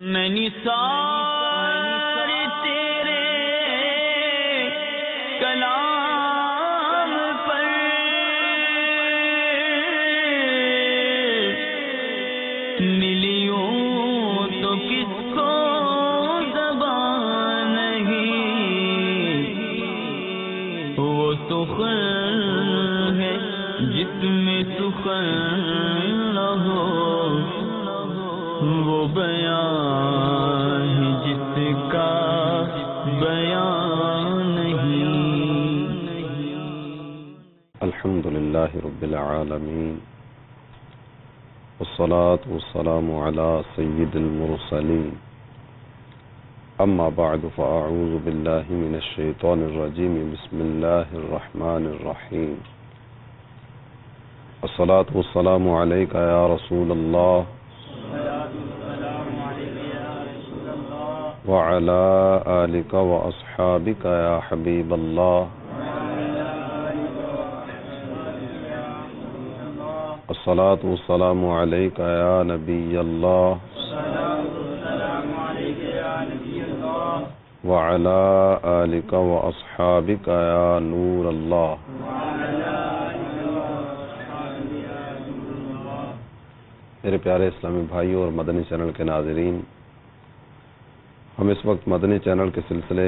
میں نثار تیرے کلام پر ملیوں تو کس کو زبان نہیں، وہ سخن ہے جس میں سخن نہ ہو، وہ بیان ہے جس کا بیان نہیں۔ الحمدللہ رب العالمین، والصلاة والسلام على سید المرسلین، اما بعد فاعوذ باللہ من الشیطان الرجیم، بسم اللہ الرحمن الرحیم۔ الصلاة والسلام علیکہ یا رسول اللہ وعلى آلك وأصحابك يا حبيب الله، الصلاة والسلام عليك يا نبي الله، وعلى آلك وأصحابك يا نور الله۔ میرے پیارے اسلامی بھائیوں اور مدنی چینل کے ناظرین، ہم اس وقت مدنی چینل کے سلسلے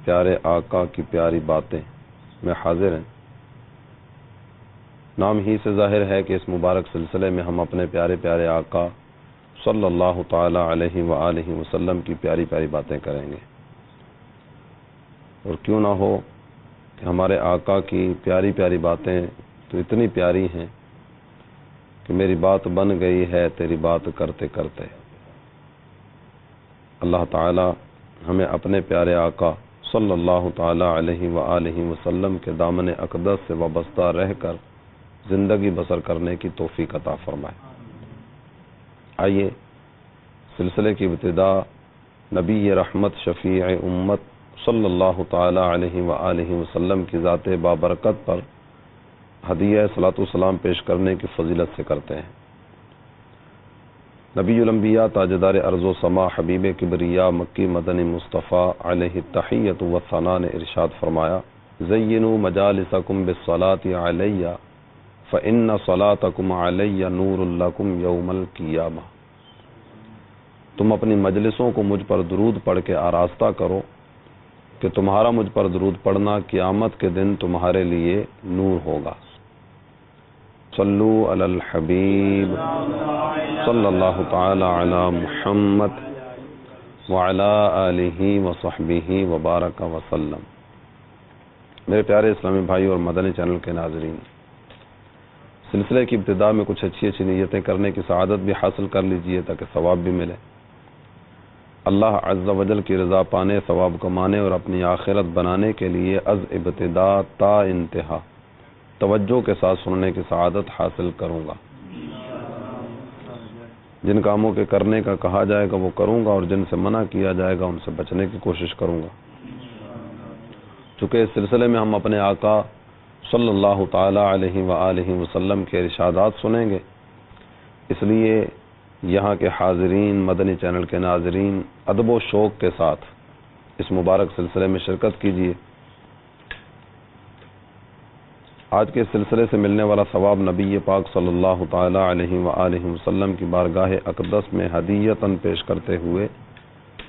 پیارے آقا کی پیاری باتیں میں حاضر ہیں۔ نام ہی سے ظاہر ہے کہ اس مبارک سلسلے میں ہم اپنے پیارے پیارے آقا صلی اللہ تعالی علیہ وآلہ وسلم کی پیاری پیاری باتیں کریں گے، اور کیوں نہ ہو کہ ہمارے آقا کی پیاری پیاری باتیں تو اتنی پیاری ہیں کہ میری بات بن گئی ہے تیری بات کرتے کرتے۔ اللہ تعالی ہمیں اپنے پیارے آقا صلی اللہ تعالی علیہ وآلہ وسلم کے دامن اقدس سے وابستہ رہ کر زندگی بسر کرنے کی توفیق عطا فرمائے۔ آئیے سلسلے کی ابتدا نبی رحمت شفیع امت صلی اللہ تعالی علیہ وآلہ وسلم کی ذات بابرکت پر ہدیہ صلاۃ والسلام پیش کرنے کی فضیلت سے کرتے ہیں۔ نبی الانبیاء تاجدار ارض و سما حبیب کبریا مکی مدنی مصطفیٰ علیہ التحیۃ والثناء نے ارشاد فرمایا، زینوا مجالسکم بالصلاۃ علیہ فإن صلاتکم علیہ نور لکم یوم القیامہ۔ تم اپنی مجلسوں کو مجھ پر درود پڑھ کے آراستہ کرو کہ تمہارا مجھ پر درود پڑھنا قیامت کے دن تمہارے لیے نور ہوگا۔ صلو علی الحبیب صلی اللہ تعالی علی محمد وعلی آلہ وصحبہ وبارک وسلم۔ میرے پیارے اسلامی بھائی اور مدنی چینل کے ناظرین، سلسلے کی ابتدا میں کچھ اچھی اچھی نیتیں کرنے کی سعادت بھی حاصل کر لیجئے تاکہ ثواب بھی ملے۔ اللہ عز و جل کی رضا پانے، ثواب کمانے اور اپنی آخرت بنانے کے لیے از ابتدا تا انتہا توجہ کے ساتھ سننے کی سعادت حاصل کروں گا۔ جن کاموں کے کرنے کا کہا جائے گا وہ کروں گا، اور جن سے منع کیا جائے گا ان سے بچنے کی کوشش کروں گا۔ چونکہ اس سلسلے میں ہم اپنے آقا صلی اللہ تعالی علیہ وآلہ وسلم کے ارشادات سنیں گے، اس لیے یہاں کے حاضرین، مدنی چینل کے ناظرین، ادب و شوق کے ساتھ اس مبارک سلسلے میں شرکت کیجیے۔ آج کے سلسلے سے ملنے والا ثواب نبی پاک صلی اللہ تعالی علیہ وآلہ وسلم کی بارگاہ اقدس میں ہدیۃً پیش کرتے ہوئے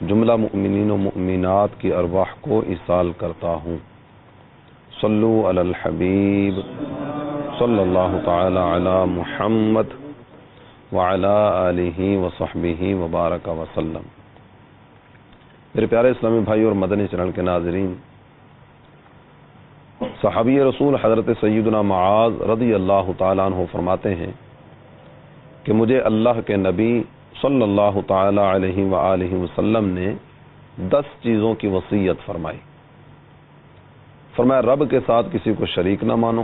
جملہ مؤمنین و مؤمنات کی ارواح کو ایصال کرتا ہوں۔ صلو علی الحبیب صلی اللہ تعالی علی محمد وعلی آلہ وصحبہ وبارک وسلم۔ میرے پیارے اسلامی بھائی اور مدنی چینل کے ناظرین، صحابی رسول حضرت سیدنا معاذ رضی اللہ تعالیٰ عنہ فرماتے ہیں کہ مجھے اللہ کے نبی صلی اللہ تعالی علیہ وآلہ وسلم نے 10 چیزوں کی وصیت فرمائی۔ فرمایا، رب کے ساتھ کسی کو شریک نہ مانو،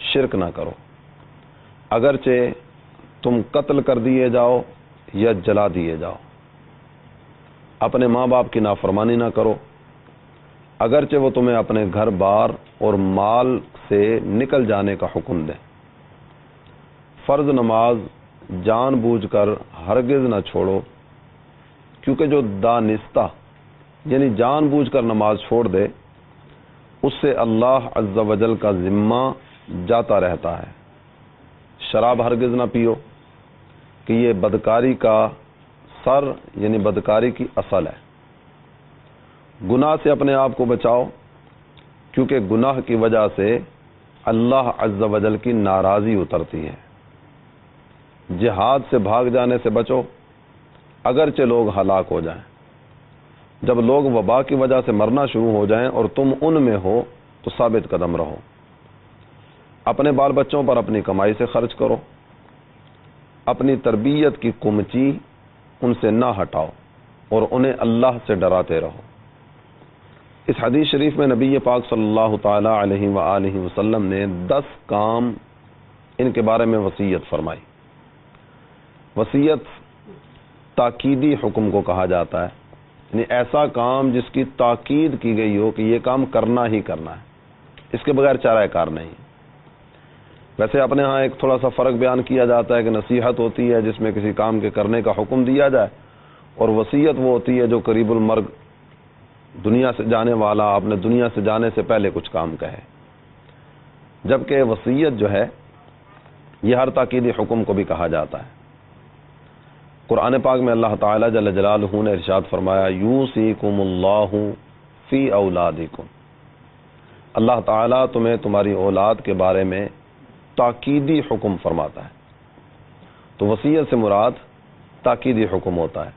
شرک نہ کرو، اگرچہ تم قتل کر دیے جاؤ یا جلا دیے جاؤ، اپنے ماں باپ کی نافرمانی نہ کرو، اگرچہ وہ تمہیں اپنے گھر بار اور مال سے نکل جانے کا حکم دیں، فرض نماز جان بوجھ کر ہرگز نہ چھوڑو کیونکہ جو دانستہ یعنی جان بوجھ کر نماز چھوڑ دے اس سے اللہ عز و جل کا ذمہ جاتا رہتا ہے۔ شراب ہرگز نہ پیو کہ یہ بدکاری کا سر یعنی بدکاری کی اصل ہے۔ گناہ سے اپنے آپ کو بچاؤ کیونکہ گناہ کی وجہ سے اللہ عز و جل کی ناراضی اترتی ہے۔ جہاد سے بھاگ جانے سے بچو اگرچہ لوگ ہلاک ہو جائیں۔ جب لوگ وبا کی وجہ سے مرنا شروع ہو جائیں اور تم ان میں ہو تو ثابت قدم رہو۔ اپنے بال بچوں پر اپنی کمائی سے خرچ کرو، اپنی تربیت کی کمچی ان سے نہ ہٹاؤ اور انہیں اللہ سے ڈراتے رہو۔ اس حدیث شریف میں نبی پاک صلی اللہ تعالی علیہ وآلہ وسلم نے 10 کام ان کے بارے میں وصیت فرمائی۔ وصیت تاکیدی حکم کو کہا جاتا ہے، یعنی ایسا کام جس کی تاکید کی گئی ہو کہ یہ کام کرنا ہی کرنا ہے، اس کے بغیر چارہ کار نہیں۔ ویسے اپنے ہاں ایک تھوڑا سا فرق بیان کیا جاتا ہے کہ نصیحت ہوتی ہے جس میں کسی کام کے کرنے کا حکم دیا جائے، اور وصیت وہ ہوتی ہے جو قریب المرگ دنیا سے جانے والا اپنے دنیا سے جانے سے پہلے کچھ کام کہے، جبکہ وصیت جو ہے یہ ہر تاکیدی حکم کو بھی کہا جاتا ہے۔ قرآن پاک میں اللہ تعالیٰ جل جلالہ نے ارشاد فرمایا یوصیکم اللہ فی اولادکم، اللہ تعالیٰ تمہیں تمہاری اولاد کے بارے میں تاکیدی حکم فرماتا ہے۔ تو وصیت سے مراد تاکیدی حکم ہوتا ہے۔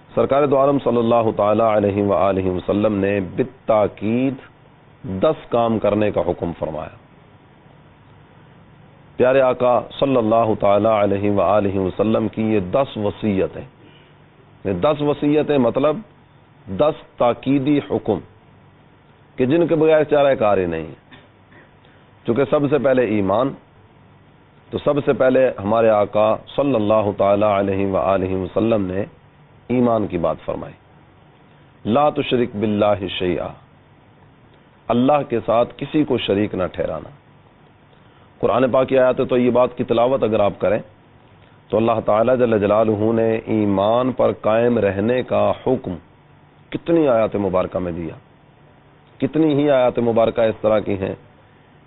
سرکار دو عالم صلی اللہ تعالی علیہ وآلہ وسلم نے بالتاکید 10 کام کرنے کا حکم فرمایا۔ پیارے آقا صلی اللہ تعالی علیہ وآلہ وسلم کی یہ 10 وصیتیں، یہ 10 وصیتیں مطلب 10 تاکیدی حکم کہ جن کے بغیر چارہ کار ہی نہیں۔ چونکہ سب سے پہلے ایمان، تو سب سے پہلے ہمارے آقا صلی اللہ تعالی علیہ وآلہ وسلم نے ایمان کی بات فرمائی، لا تشرک باللہ شیئا، اللہ کے ساتھ کسی کو شریک نہ ٹھہرانا۔ قرآن پاک کی آیات طیبات کی تلاوت اگر آپ کریں تو اللہ تعالیٰ جل جلالہ نے ایمان پر قائم رہنے کا حکم کتنی آیات مبارکہ میں دیا۔ کتنی ہی آیات مبارکہ اس طرح کی ہیں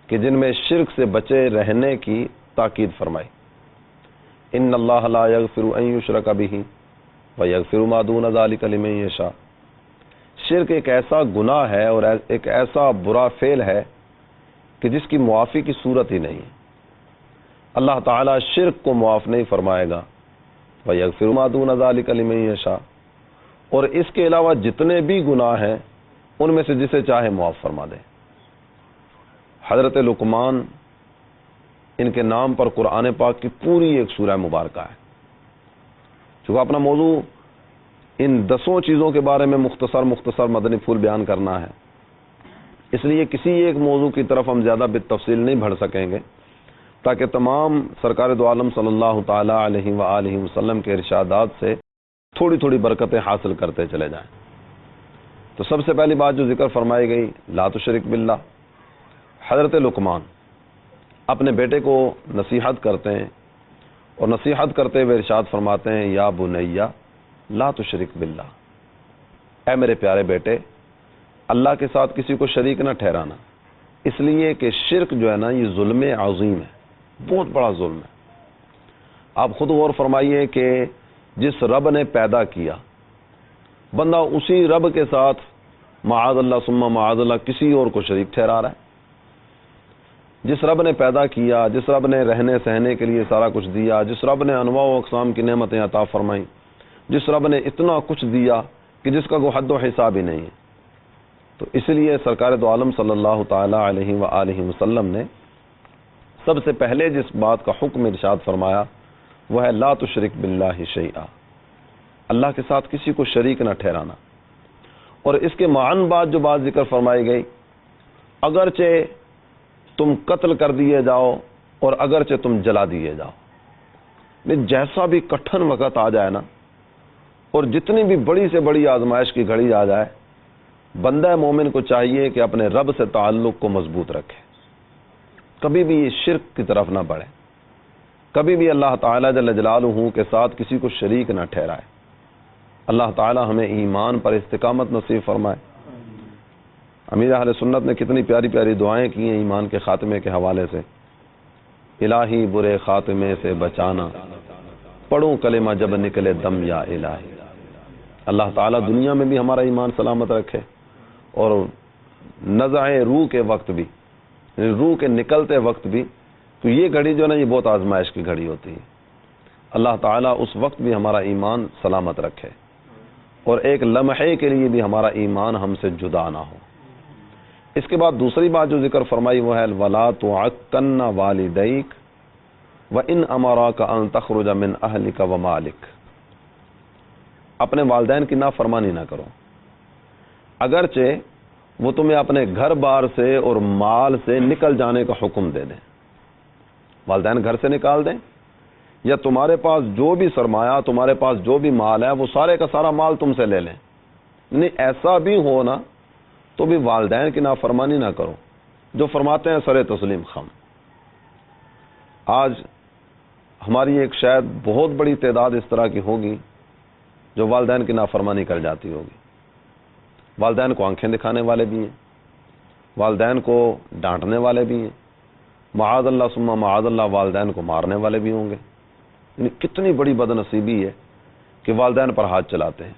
کہ جن میں شرک سے بچے رہنے کی تاکید فرمائی۔ ان اللہ لا یغفر ان یشرک بہ ویغفر ما دون ذلک لمن یشاء، شرک ایک ایسا گناہ ہے اور ایک ایسا برا فعل ہے کہ جس کی معافی کی صورت ہی نہیں ہے۔ اللہ تعالیٰ شرک کو معاف نہیں فرمائے گا، وَيَغْفِرُ مَا دُونَ ذَلِكَ لِمَن يَشَاءُ، اور اس کے علاوہ جتنے بھی گناہ ہیں ان میں سے جسے چاہے معاف فرما دے۔ حضرت لقمان ان کے نام پر قرآن پاک کی پوری ایک سورہ مبارکہ ہے۔ چونکہ اپنا موضوع ان 10 چیزوں کے بارے میں مختصر مدنی پھول بیان کرنا ہے، اس لیے کسی ایک موضوع کی طرف ہم زیادہ بالتفصیل نہیں بڑھ سکیں گے تاکہ تمام سرکار دو عالم صلی اللہ تعالی علیہ وآلہ وسلم کے ارشادات سے تھوڑی تھوڑی برکتیں حاصل کرتے چلے جائیں۔ تو سب سے پہلی بات جو ذکر فرمائی گئی لا تشرک باللہ۔ حضرت لقمان اپنے بیٹے کو نصیحت کرتے ہیں اور نصیحت کرتے ہوئے ارشاد فرماتے ہیں یا بنیا لا تشرک باللہ، اے میرے پیارے بیٹے اللہ کے ساتھ کسی کو شریک نہ ٹھہرانا، اس لیے کہ شرک جو ہے نا یہ ظلم عظیم ہے، بہت بڑا ظلم ہے۔ آپ خود غور فرمائیے کہ جس رب نے پیدا کیا بندہ اسی رب کے ساتھ معاذ اللہ ثم معاذ اللہ کسی اور کو شریک ٹھہرا رہا ہے۔ جس رب نے پیدا کیا، جس رب نے رہنے سہنے کے لیے سارا کچھ دیا، جس رب نے انواع و اقسام کی نعمتیں عطا فرمائیں، جس رب نے اتنا کچھ دیا کہ جس کا کوئی حد و حساب ہی نہیں ہے، تو اس لیے سرکار دو عالم صلی اللہ تعالی علیہ وآلہ وسلم نے سب سے پہلے جس بات کا حکم ارشاد فرمایا وہ ہے لا تشرک باللہ شیئا، اللہ کے ساتھ کسی کو شریک نہ ٹھہرانا۔ اور اس کے معن بعد جو بات ذکر فرمائی گئی، اگرچہ تم قتل کر دیے جاؤ اور اگرچہ تم جلا دیے جاؤ، جیسا بھی کٹھن وقت آ جائے نا اور جتنی بھی بڑی سے بڑی آزمائش کی گھڑی آ جائے، بندہ مومن کو چاہیے کہ اپنے رب سے تعلق کو مضبوط رکھے، کبھی بھی یہ شرک کی طرف نہ بڑھے، کبھی بھی اللہ تعالیٰ جل جلالہ کے ساتھ کسی کو شریک نہ ٹھہرائے۔ اللہ تعالی ہمیں ایمان پر استقامت نصیب فرمائے۔ امیر اہل سنت نے کتنی پیاری پیاری دعائیں کی ہیں ایمان کے خاتمے کے حوالے سے۔ الہی برے خاتمے سے بچانا، پڑھوں کلمہ جب نکلے دم یا الہی۔ اللہ تعالیٰ دنیا میں بھی ہمارا ایمان سلامت رکھے، اور نزع روح کے وقت بھی، روح کے نکلتے وقت بھی، تو یہ گھڑی جو ہے نا یہ بہت آزمائش کی گھڑی ہوتی ہے۔ اللہ تعالیٰ اس وقت بھی ہمارا ایمان سلامت رکھے، اور ایک لمحے کے لیے بھی ہمارا ایمان ہم سے جدا نہ ہو۔ اس کے بعد دوسری بات جو ذکر فرمائی وہ ہے وَلَا تُعَقَّنَّ وَالِدَيْكَ وَإِنْ أَمَرَاكَ أَن تَخْرُجَ مِنْ أَهْلِكَ وَمَالِكَ۔ اپنے والدین کی نافرمانی نہ کرو، اگرچہ وہ تمہیں اپنے گھر بار سے اور مال سے نکل جانے کا حکم دے دیں۔ والدین گھر سے نکال دیں، یا تمہارے پاس جو بھی سرمایہ، تمہارے پاس جو بھی مال ہے وہ سارے کا سارا مال تم سے لے لیں، نہیں ایسا بھی ہونا تو بھی والدین کی نافرمانی نہ کرو، جو فرماتے ہیں سر تسلیم خم۔ آج ہماری ایک شاید بہت بڑی تعداد اس طرح کی ہوگی جو والدین کی نافرمانی کر جاتی ہوگی۔ والدین کو آنکھیں دکھانے والے بھی ہیں، والدین کو ڈانٹنے والے بھی ہیں، معاذ اللہ ثم معاذ اللہ والدین کو مارنے والے بھی ہوں گے۔ یعنی کتنی بڑی بد نصیبی ہے کہ والدین پر ہاتھ چلاتے ہیں،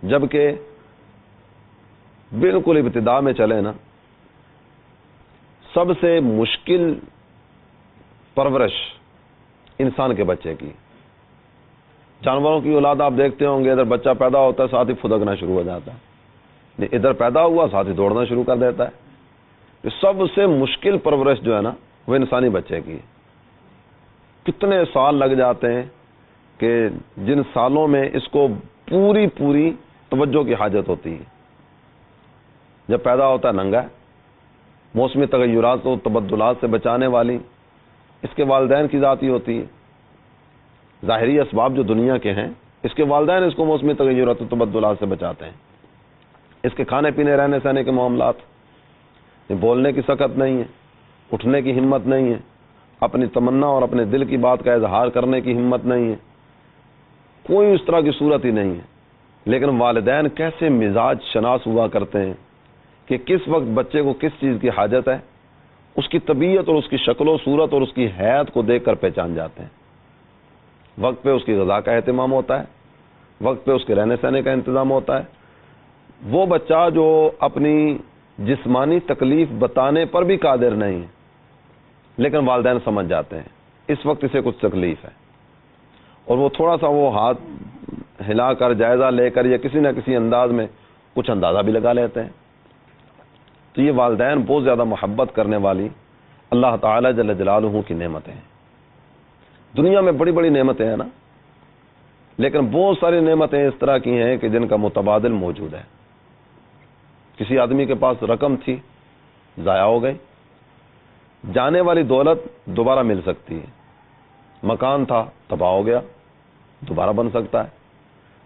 جبکہ بالکل ابتدا میں چلے نا سب سے مشکل پرورش انسان کے بچے کی۔ جانوروں کی اولاد آپ دیکھتے ہوں گے، ادھر بچہ پیدا ہوتا ہے ساتھ ہی پھدکنا شروع ہو جاتا ہے، ادھر پیدا ہوا ساتھ ہی دوڑنا شروع کر دیتا ہے۔ سب سے مشکل پرورش جو ہے نا وہ انسانی بچے کی۔ کتنے سال لگ جاتے ہیں کہ جن سالوں میں اس کو پوری توجہ کی حاجت ہوتی ہے۔ جب پیدا ہوتا ہے ننگا، موسمی تغیرات و تبدلات سے بچانے والی اس کے والدین کی ذاتی ہوتی ہے۔ ظاہری اسباب جو دنیا کے ہیں، اس کے والدین اس کو موسمی تغیرات و تبدلات سے بچاتے ہیں۔ اس کے کھانے پینے رہنے سہنے کے معاملات، بولنے کی سکت نہیں ہے، اٹھنے کی ہمت نہیں ہے، اپنی تمنا اور اپنے دل کی بات کا اظہار کرنے کی ہمت نہیں ہے، کوئی اس طرح کی صورت ہی نہیں ہے۔ لیکن والدین کیسے مزاج شناس ہوا کرتے ہیں کہ کس وقت بچے کو کس چیز کی حاجت ہے، اس کی طبیعت اور اس کی شکل و صورت اور اس کی حیت کو دیکھ کر پہچان جاتے ہیں۔ وقت پہ اس کی غذا کا اہتمام ہوتا ہے، وقت پہ اس کے رہنے سہنے کا انتظام ہوتا ہے۔ وہ بچہ جو اپنی جسمانی تکلیف بتانے پر بھی قادر نہیں ہے، لیکن والدین سمجھ جاتے ہیں اس وقت اسے کچھ تکلیف ہے، اور وہ تھوڑا سا وہ ہاتھ ہلا کر جائزہ لے کر یا کسی نہ کسی انداز میں کچھ اندازہ بھی لگا لیتے ہیں۔ تو یہ والدین بہت زیادہ محبت کرنے والی اللہ تعالی جل جلالہ کی نعمتیں ہیں۔ دنیا میں بڑی بڑی نعمتیں ہیں نا، لیکن بہت ساری نعمتیں اس طرح کی ہیں کہ جن کا متبادل موجود ہے۔ کسی آدمی کے پاس رقم تھی، ضائع ہو گئی، جانے والی دولت دوبارہ مل سکتی ہے۔ مکان تھا، تباہ ہو گیا، دوبارہ بن سکتا ہے۔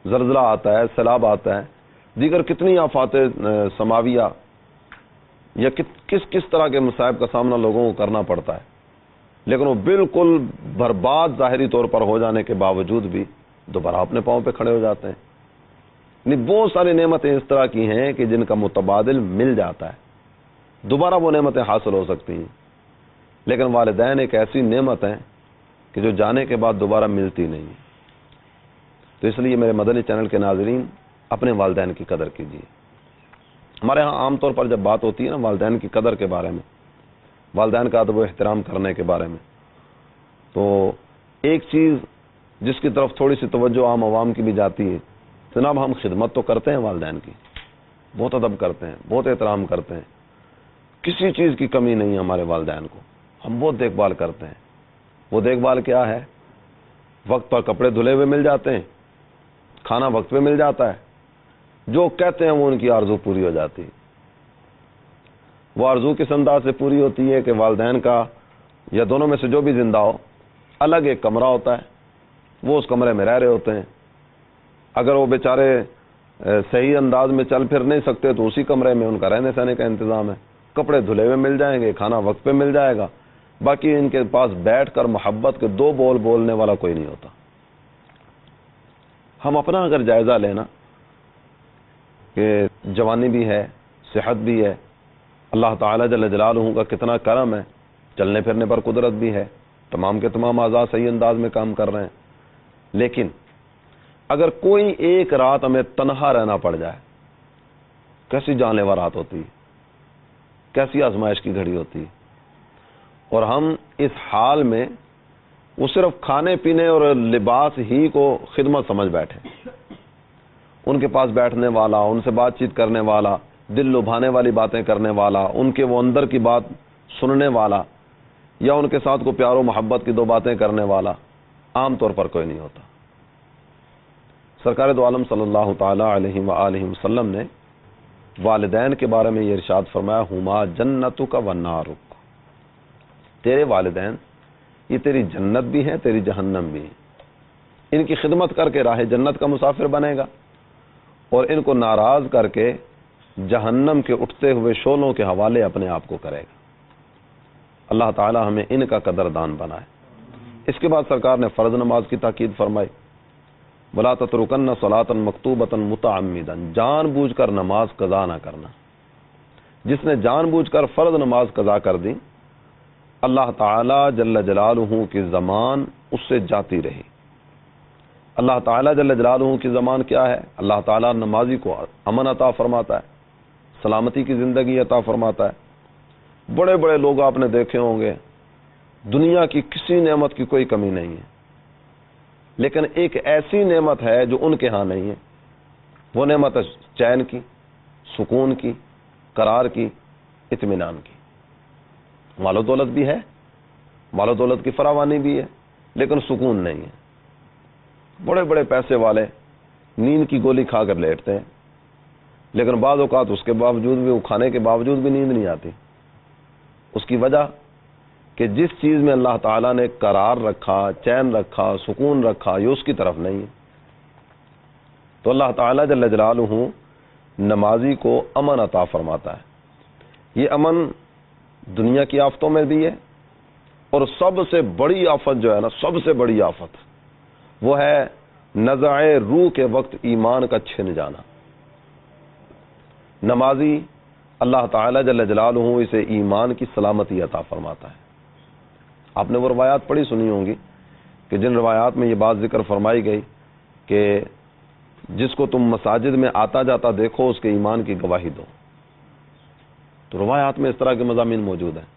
زلزلہ آتا ہے، سیلاب آتا ہے، دیگر کتنی آفات سماویہ یا کس طرح کے مصائب کا سامنا لوگوں کو کرنا پڑتا ہے، لیکن وہ بالکل برباد ظاہری طور پر ہو جانے کے باوجود بھی دوبارہ اپنے پاؤں پہ کھڑے ہو جاتے ہیں۔ یعنی بہت ساری نعمتیں اس طرح کی ہیں کہ جن کا متبادل مل جاتا ہے، دوبارہ وہ نعمتیں حاصل ہو سکتی ہیں، لیکن والدین ایک ایسی نعمت ہیں کہ جو جانے کے بعد دوبارہ ملتی نہیں ہے۔ تو اس لیے میرے مدنی چینل کے ناظرین اپنے والدین کی قدر کیجیے۔ ہمارے ہاں عام طور پر جب بات ہوتی ہے نا والدین کی قدر کے بارے میں، والدین کا ادب و احترام کرنے کے بارے میں، تو ایک چیز جس کی طرف تھوڑی سی توجہ عام عوام کی بھی جاتی ہے، جناب ہم خدمت تو کرتے ہیں والدین کی، بہت ادب کرتے ہیں، بہت احترام کرتے ہیں، کسی چیز کی کمی نہیں ہے ہمارے والدین کو، ہم بہت دیکھ بھال کرتے ہیں۔ وہ دیکھ بھال کیا ہے؟ وقت پر کپڑے دھلے ہوئے مل جاتے ہیں، کھانا وقت پہ مل جاتا ہے، جو کہتے ہیں وہ ان کی آرزو پوری ہو جاتی ہے۔ وہ آرزو کس انداز سے پوری ہوتی ہے کہ والدین کا یا دونوں میں سے جو بھی زندہ ہو، الگ ایک کمرہ ہوتا ہے، وہ اس کمرے میں رہ رہے ہوتے ہیں۔ اگر وہ بیچارے صحیح انداز میں چل پھر نہیں سکتے تو اسی کمرے میں ان کا رہنے سہنے کا انتظام ہے، کپڑے دھلے ہوئے مل جائیں گے، کھانا وقت پہ مل جائے گا، باقی ان کے پاس بیٹھ کر محبت کے دو بول بولنے والا کوئی نہیں ہوتا۔ ہم اپنا اگر جائزہ لینا کہ جوانی بھی ہے، صحت بھی ہے، اللہ تعالیٰ جل جلالہ کا کتنا کرم ہے، چلنے پھرنے پر قدرت بھی ہے، تمام کے تمام اعضاء صحیح انداز میں کام کر رہے ہیں، لیکن اگر کوئی ایک رات ہمیں تنہا رہنا پڑ جائے، کیسی جان لیوا رات ہوتی ہے، کیسی آزمائش کی گھڑی ہوتی ہے، اور ہم اس حال میں وہ صرف کھانے پینے اور لباس ہی کو خدمت سمجھ بیٹھے، ان کے پاس بیٹھنے والا، ان سے بات چیت کرنے والا، دل لبھانے والی باتیں کرنے والا، ان کے وہ اندر کی بات سننے والا، یا ان کے ساتھ کو پیار و محبت کی دو باتیں کرنے والا عام طور پر کوئی نہیں ہوتا۔ سرکار دو عالم صلی اللہ تعالی علیہ وآلہ وسلم نے والدین کے بارے میں یہ ارشاد فرمایا، ہما جنتک و نارک، تیرے والدین یہ تیری جنت بھی ہیں، تیری جہنم بھی ہیں، ان کی خدمت کر کے راہ جنت کا مسافر بنے گا، اور ان کو ناراض کر کے جہنم کے اٹھتے ہوئے شعلوں کے حوالے اپنے آپ کو کرے گا۔ اللہ تعالی ہمیں ان کا قدردان بنائے۔ اس کے بعد سرکار نے فرض نماز کی تاکید فرمائی، وَلَا تَتْرُكَنَّ صَلَاةً مَكْتُوبَةً مُتَعَمِّدًا، جان بوجھ کر نماز قضا نہ کرنا۔ جس نے جان بوجھ کر فرض نماز قضا کر دی، اللہ تعالی جل جلالہ کی زمان اس سے جاتی رہی۔ اللہ تعالی جل جلالہ کی زمان کیا ہے؟ اللہ تعالی نمازی کو امن عطا فرماتا ہے، سلامتی کی زندگی عطا فرماتا ہے۔ بڑے بڑے لوگ آپ نے دیکھے ہوں گے، دنیا کی کسی نعمت کی کوئی کمی نہیں ہے، لیکن ایک ایسی نعمت ہے جو ان کے ہاں نہیں ہے، وہ نعمت ہے چین کی، سکون کی، قرار کی، اطمینان کی۔ مال و دولت بھی ہے، مال و دولت کی فراوانی بھی ہے، لیکن سکون نہیں ہے۔ بڑے بڑے پیسے والے نیند کی گولی کھا کر لیٹتے ہیں، لیکن بعض اوقات اس کے باوجود بھی، وہ کھانے کے باوجود بھی نیند نہیں آتی۔ اس کی وجہ کہ جس چیز میں اللہ تعالیٰ نے قرار رکھا، چین رکھا، سکون رکھا، یہ اس کی طرف نہیں ہے۔ تو اللہ تعالیٰ جل جلالہ نمازی کو امن عطا فرماتا ہے۔ یہ امن دنیا کی آفتوں میں بھی ہے، اور سب سے بڑی آفت جو ہے نا، سب سے بڑی آفت وہ ہے نزع روح کے وقت ایمان کا چھن جانا۔ نمازی اللہ تعالیٰ جل جلالہ اسے ایمان کی سلامتی عطا فرماتا ہے۔ آپ نے وہ روایات پڑھی سنی ہوں گی کہ جن روایات میں یہ بات ذکر فرمائی گئی کہ جس کو تم مساجد میں آتا جاتا دیکھو، اس کے ایمان کی گواہی دو۔ تو روایات میں اس طرح کے مضامین موجود ہیں۔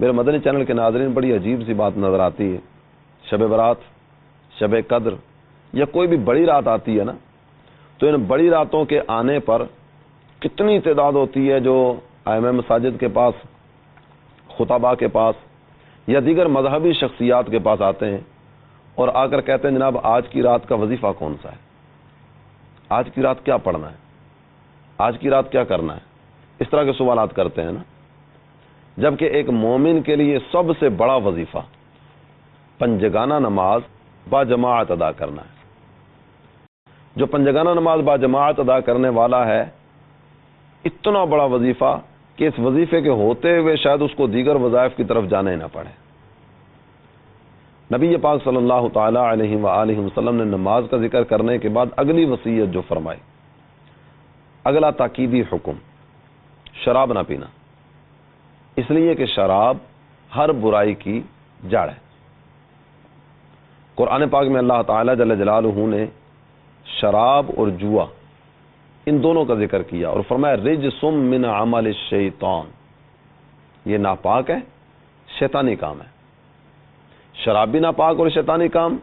میرے مدنی چینل کے ناظرین، بڑی عجیب سی بات نظر آتی ہے، شب برات، شب قدر یا کوئی بھی بڑی رات آتی ہے نا، تو ان بڑی راتوں کے آنے پر کتنی تعداد ہوتی ہے جو ائمہ مساجد کے پاس، خطباء کے پاس یا دیگر مذہبی شخصیات کے پاس آتے ہیں اور آ کر کہتے ہیں جناب آج کی رات کا وظیفہ کون سا ہے، آج کی رات کیا پڑھنا ہے، آج کی رات کیا کرنا ہے، اس طرح کے سوالات کرتے ہیں نا۔ جبکہ ایک مومن کے لیے سب سے بڑا وظیفہ پنجگانہ نماز با جماعت ادا کرنا ہے۔ جو پنجگانہ نماز با جماعت ادا کرنے والا ہے، اتنا بڑا وظیفہ کہ اس وظیفے کے ہوتے ہوئے شاید اس کو دیگر وظائف کی طرف جانا ہی نہ پڑے۔ نبی پاک صلی اللہ تعالی علیہ وآلہ وسلم نے نماز کا ذکر کرنے کے بعد اگلی وصیت جو فرمائی، اگلا تاکیدی حکم، شراب نہ پینا، اس لیے کہ شراب ہر برائی کی جڑ ہے۔ قرآن پاک میں اللہ تعالی جل جلالہ نے شراب اور جوا ان دونوں کا ذکر کیا اور فرمایا رجس من عمل الشیطان، یہ ناپاک ہے، شیطانی کام ہے۔ شراب بھی ناپاک اور شیطانی کام،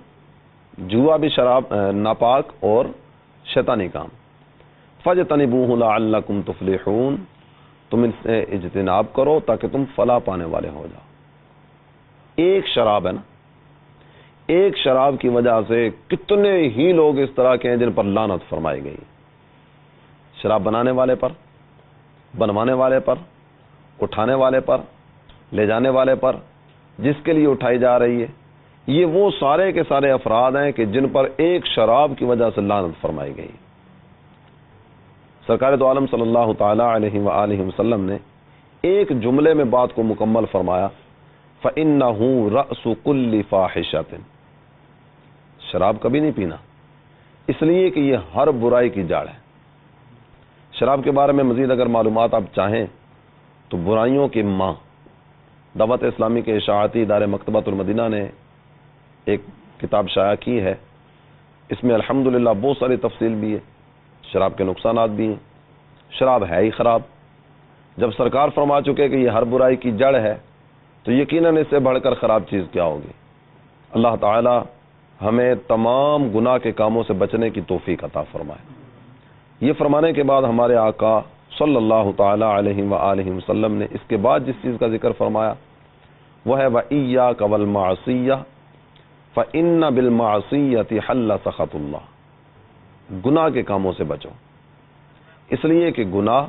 جوا بھی شراب ناپاک اور شیطانی کام۔ فَاجْتَنِبُوهُ لَعَلَّكُمْ تُفْلِحُونَ، تم ان سے اجتناب کرو تاکہ تم فلاح پانے والے ہو جاؤ۔ ایک شراب ہے نا، ایک شراب کی وجہ سے کتنے ہی لوگ اس طرح کے ہیں جن پر لعنت فرمائی گئی۔ شراب بنانے والے پر، بنوانے والے پر، اٹھانے والے پر، لے جانے والے پر، جس کے لیے اٹھائی جا رہی ہے، یہ وہ سارے کے سارے افراد ہیں کہ جن پر ایک شراب کی وجہ سے لعنت فرمائی گئی۔ سرکار دو عالم صلی اللہ تعالی علیہ وآلہ وسلم نے ایک جملے میں بات کو مکمل فرمایا، فَإِنَّهُ رَأْسُ كُلِّ فَاحِشَةٍ، شراب کبھی نہیں پینا، اس لیے کہ یہ ہر برائی کی جڑ ہے۔ شراب کے بارے میں مزید اگر معلومات آپ چاہیں تو برائیوں کی ماں دعوت اسلامی کے اشاعتی ادارے مکتبۃ المدینہ نے ایک کتاب شائع کی ہے، اس میں الحمدللہ بہت ساری تفصیل بھی ہے، شراب کے نقصانات بھی ہیں۔ شراب ہے ہی خراب، جب سرکار فرما چکے کہ یہ ہر برائی کی جڑ ہے تو یقیناً اس سے بڑھ کر خراب چیز کیا ہوگی۔ اللہ تعالی ہمیں تمام گناہ کے کاموں سے بچنے کی توفیق عطا فرمائے۔ یہ فرمانے کے بعد ہمارے آقا صلی اللہ تعالی علیہ وآلہ وسلم نے اس کے بعد جس چیز کا ذکر فرمایا وہ ہے وَإِيَّاكَ وَالْمَعْصِيَّةَ فَإِنَّ بِالْمَعْصِيَّةِ حَلَّ سَخَطُ اللَّهِ، گناہ کے کاموں سے بچو، اس لیے کہ گناہ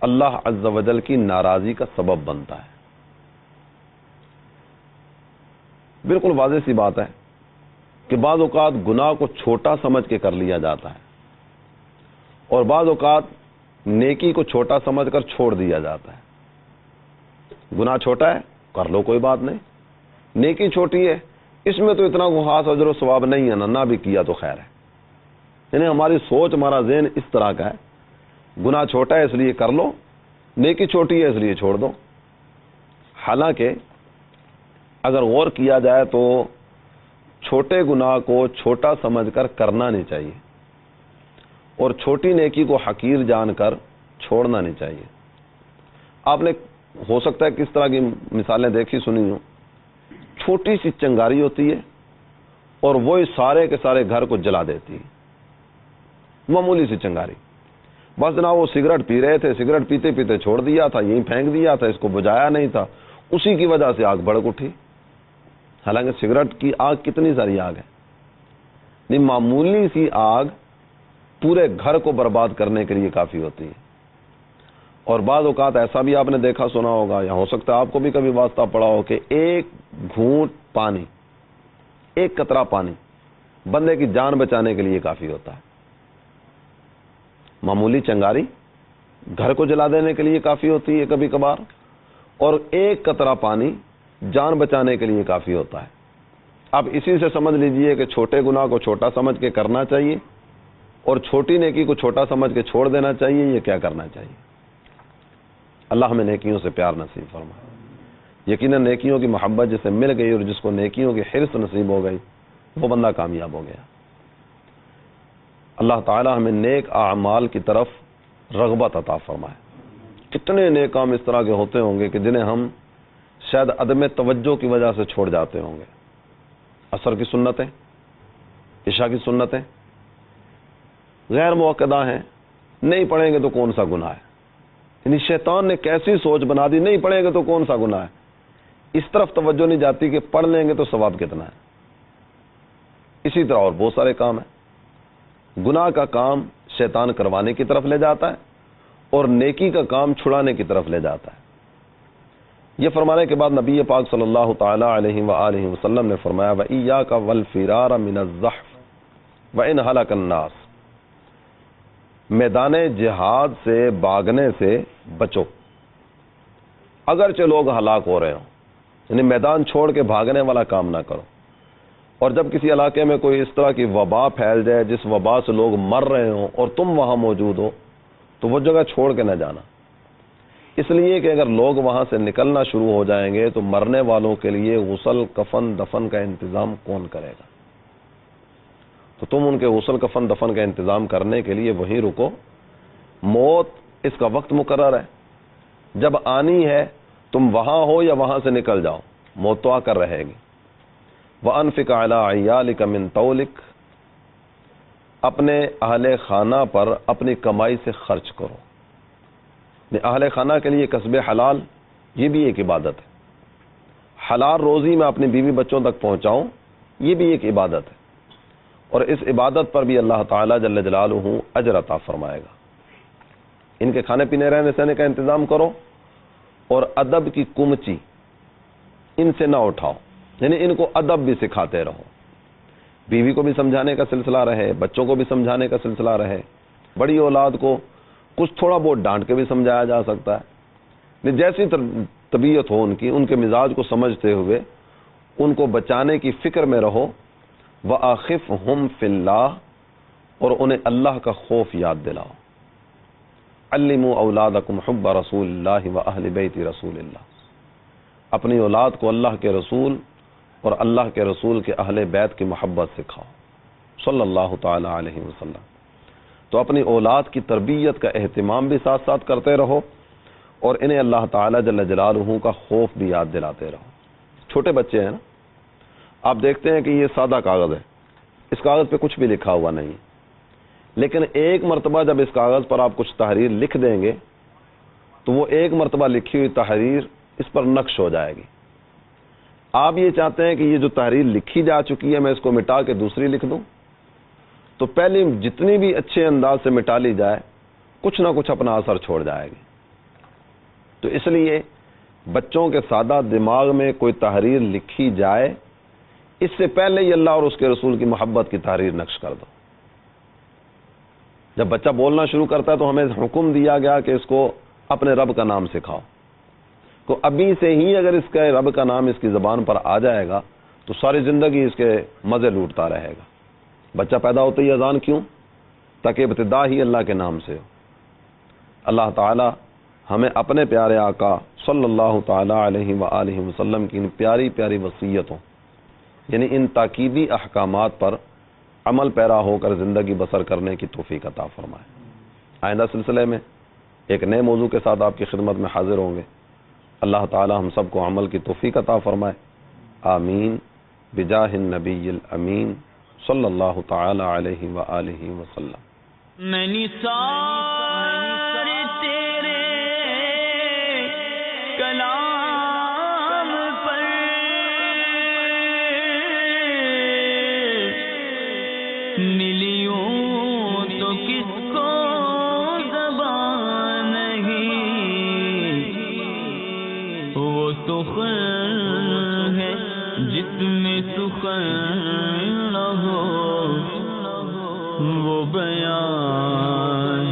اللہ عز و جل کی ناراضی کا سبب بنتا ہے۔ بالکل واضح سی بات ہے کہ بعض اوقات گناہ کو چھوٹا سمجھ کے کر لیا جاتا ہے اور بعض اوقات نیکی کو چھوٹا سمجھ کر چھوڑ دیا جاتا ہے۔ گناہ چھوٹا ہے کر لو کوئی بات نہیں، نیکی چھوٹی ہے اس میں تو اتنا خاص اجر و ثواب نہیں ہے، نہ بھی کیا تو خیر ہے۔ یعنی ہماری سوچ، ہمارا ذہن اس طرح کا ہے، گناہ چھوٹا ہے اس لیے کر لو، نیکی چھوٹی ہے اس لیے چھوڑ دو۔ حالانکہ اگر غور کیا جائے تو چھوٹے گناہ کو چھوٹا سمجھ کر کرنا نہیں چاہیے اور چھوٹی نیکی کو حقیر جان کر چھوڑنا نہیں چاہیے۔ آپ نے ہو سکتا ہے کس طرح کی مثالیں دیکھی سنی ہوں، چھوٹی سی چنگاری ہوتی ہے اور وہی سارے کے سارے گھر کو جلا دیتی ہے، معمولی سی چنگاری، بس جناب وہ سگریٹ پی رہے تھے، سگریٹ پیتے پیتے چھوڑ دیا تھا، یہیں پھینک دیا تھا، اس کو بجھایا نہیں تھا، اسی کی وجہ سے آگ بھڑک اٹھی۔ حالانکہ سگریٹ کی آگ کتنی ساری آگ ہے، نہیں معمولی سی آگ پورے گھر کو برباد کرنے کے لیے کافی ہوتی ہے۔ اور بعض اوقات ایسا بھی آپ نے دیکھا سنا ہوگا یا ہو سکتا ہے آپ کو بھی کبھی واسطہ پڑا ہو کہ ایک گھونٹ پانی، ایک قطرہ پانی بندے کی جان بچانے کے لیے کافی ہوتا ہے۔ معمولی چنگاری گھر کو جلا دینے کے لیے کافی ہوتی ہے کبھی کبھار، اور ایک قطرہ پانی جان بچانے کے لیے کافی ہوتا ہے۔ آپ اسی سے سمجھ لیجئے کہ چھوٹے گناہ کو چھوٹا سمجھ کے کرنا چاہیے اور چھوٹی نیکی کو چھوٹا سمجھ کے چھوڑ دینا چاہیے، یہ کیا کرنا چاہیے۔ اللہ ہمیں نیکیوں سے پیار نصیب فرمائے۔ یقیناً نیکیوں کی محبت جسے مل گئی اور جس کو نیکیوں کی حرص نصیب ہو گئی وہ بندہ کامیاب ہو گیا۔ اللہ تعالی ہمیں نیک اعمال کی طرف رغبت عطا فرمائے۔ کتنے نیک کام اس طرح کے ہوتے ہوں گے کہ جنہیں ہم شاید عدم توجہ کی وجہ سے چھوڑ جاتے ہوں گے۔ عصر کی سنتیں، عشاء کی سنتیں غیر موقدہ ہیں، نہیں پڑھیں گے تو کون سا گناہ ہے۔ یعنی شیطان نے کیسی سوچ بنا دی، نہیں پڑھیں گے تو کون سا گناہ ہے، اس طرف توجہ نہیں جاتی کہ پڑھ لیں گے تو ثواب کتنا ہے۔ اسی طرح اور بہت سارے کام ہیں، گناہ کا کام شیطان کروانے کی طرف لے جاتا ہے اور نیکی کا کام چھڑانے کی طرف لے جاتا ہے۔ یہ فرمانے کے بعد نبی پاک صلی اللہ تعالی علیہ وآلہ وسلم نے فرمایا وَإِيَّاكَ وَالْفِرَارَ مِنَ الزَّحْفِ وَإِنْ هَلَكَ النَّاسِ، میدان جہاد سے بھاگنے سے بچو اگرچہ لوگ ہلاک ہو رہے ہوں، یعنی میدان چھوڑ کے بھاگنے والا کام نہ کرو۔ اور جب کسی علاقے میں کوئی اس طرح کی وبا پھیل جائے جس وبا سے لوگ مر رہے ہوں اور تم وہاں موجود ہو تو وہ جگہ چھوڑ کے نہ جانا، اس لیے کہ اگر لوگ وہاں سے نکلنا شروع ہو جائیں گے تو مرنے والوں کے لیے غسل کفن دفن کا انتظام کون کرے گا؟ تو تم ان کے غسل کفن دفن کا انتظام کرنے کے لیے وہیں رکو۔ موت اس کا وقت مقرر ہے، جب آنی ہے تم وہاں ہو یا وہاں سے نکل جاؤ، موت تو آ کر رہے گی۔ وَأَنفِقْ عَلَىٰ عِيَالِكَ مِن طَوْلِكَ، اپنے اہل خانہ پر اپنی کمائی سے خرچ کرو۔ اہل خانہ کے لیے کسب حلال یہ بھی ایک عبادت ہے، حلال روزی میں اپنی بیوی بچوں تک پہنچاؤں یہ بھی ایک عبادت ہے، اور اس عبادت پر بھی اللہ تعالیٰ جل جلالہ اجر عطا فرمائے گا۔ ان کے کھانے پینے رہنے سہنے کا انتظام کرو اور ادب کی کمچی ان سے نہ اٹھاؤ، یعنی ان کو ادب بھی سکھاتے رہو، بیوی کو بھی سمجھانے کا سلسلہ رہے، بچوں کو بھی سمجھانے کا سلسلہ رہے، بڑی اولاد کو کچھ تھوڑا بہت ڈانٹ کے بھی سمجھایا جا سکتا ہے، جیسی طبیعت ہو ان کی، ان کے مزاج کو سمجھتے ہوئے ان کو بچانے کی فکر میں رہو۔ وَآخِفْهُمْ فِي اللَّهِ، اور انہیں اللہ کا خوف یاد دلاؤ۔ علموا اولادکم حب رسول اللہ و اہل بیت رسول اللہ، اپنی اولاد کو اللہ کے رسول اور اللہ کے رسول کے اہل بیت کی محبت سکھاؤ صلی اللہ تعالی علیہ وسلم۔ تو اپنی اولاد کی تربیت کا اہتمام بھی ساتھ ساتھ کرتے رہو اور انہیں اللہ تعالی جل جلالہ کا خوف بھی یاد دلاتے رہو۔ چھوٹے بچے ہیں نا، آپ دیکھتے ہیں کہ یہ سادہ کاغذ ہے، اس کاغذ پہ کچھ بھی لکھا ہوا نہیں، لیکن ایک مرتبہ جب اس کاغذ پر آپ کچھ تحریر لکھ دیں گے تو وہ ایک مرتبہ لکھی ہوئی تحریر اس پر نقش ہو جائے گی۔ آپ یہ چاہتے ہیں کہ یہ جو تحریر لکھی جا چکی ہے میں اس کو مٹا کے دوسری لکھ دوں، تو پہلے جتنی بھی اچھے انداز سے مٹا لی جائے کچھ نہ کچھ اپنا اثر چھوڑ جائے گی۔ تو اس لیے بچوں کے سادہ دماغ میں کوئی تحریر لکھی جائے اس سے پہلے ہی اللہ اور اس کے رسول کی محبت کی تحریر نقش کر دو۔ جب بچہ بولنا شروع کرتا ہے تو ہمیں حکم دیا گیا کہ اس کو اپنے رب کا نام سکھاؤ، تو ابھی سے ہی اگر اس کے رب کا نام اس کی زبان پر آ جائے گا تو ساری زندگی اس کے مزے لوٹتا رہے گا۔ بچہ پیدا ہوتے ہی اذان کیوں؟ تاکہ ابتدا ہی اللہ کے نام سے ہو۔ اللہ تعالی ہمیں اپنے پیارے آقا صلی اللہ تعالی علیہ وآلہ وسلم کی ان پیاری پیاری وصیتوں یعنی ان تاکیدی احکامات پر عمل پیرا ہو کر زندگی بسر کرنے کی توفیق عطا فرمائے۔ آئندہ سلسلے میں ایک نئے موضوع کے ساتھ آپ کی خدمت میں حاضر ہوں گے۔ اللہ تعالی ہم سب کو عمل کی توفیق عطا فرمائے، آمین بجاہ النبی الامین صلی اللہ تعالی علیہ وآلہ وسلم۔ میں نثار تیرے کلام پر ملیوں تو کس کو زبان نہیں، وہ سخن ہے جس میں سخن نہ ہو، وہ بیان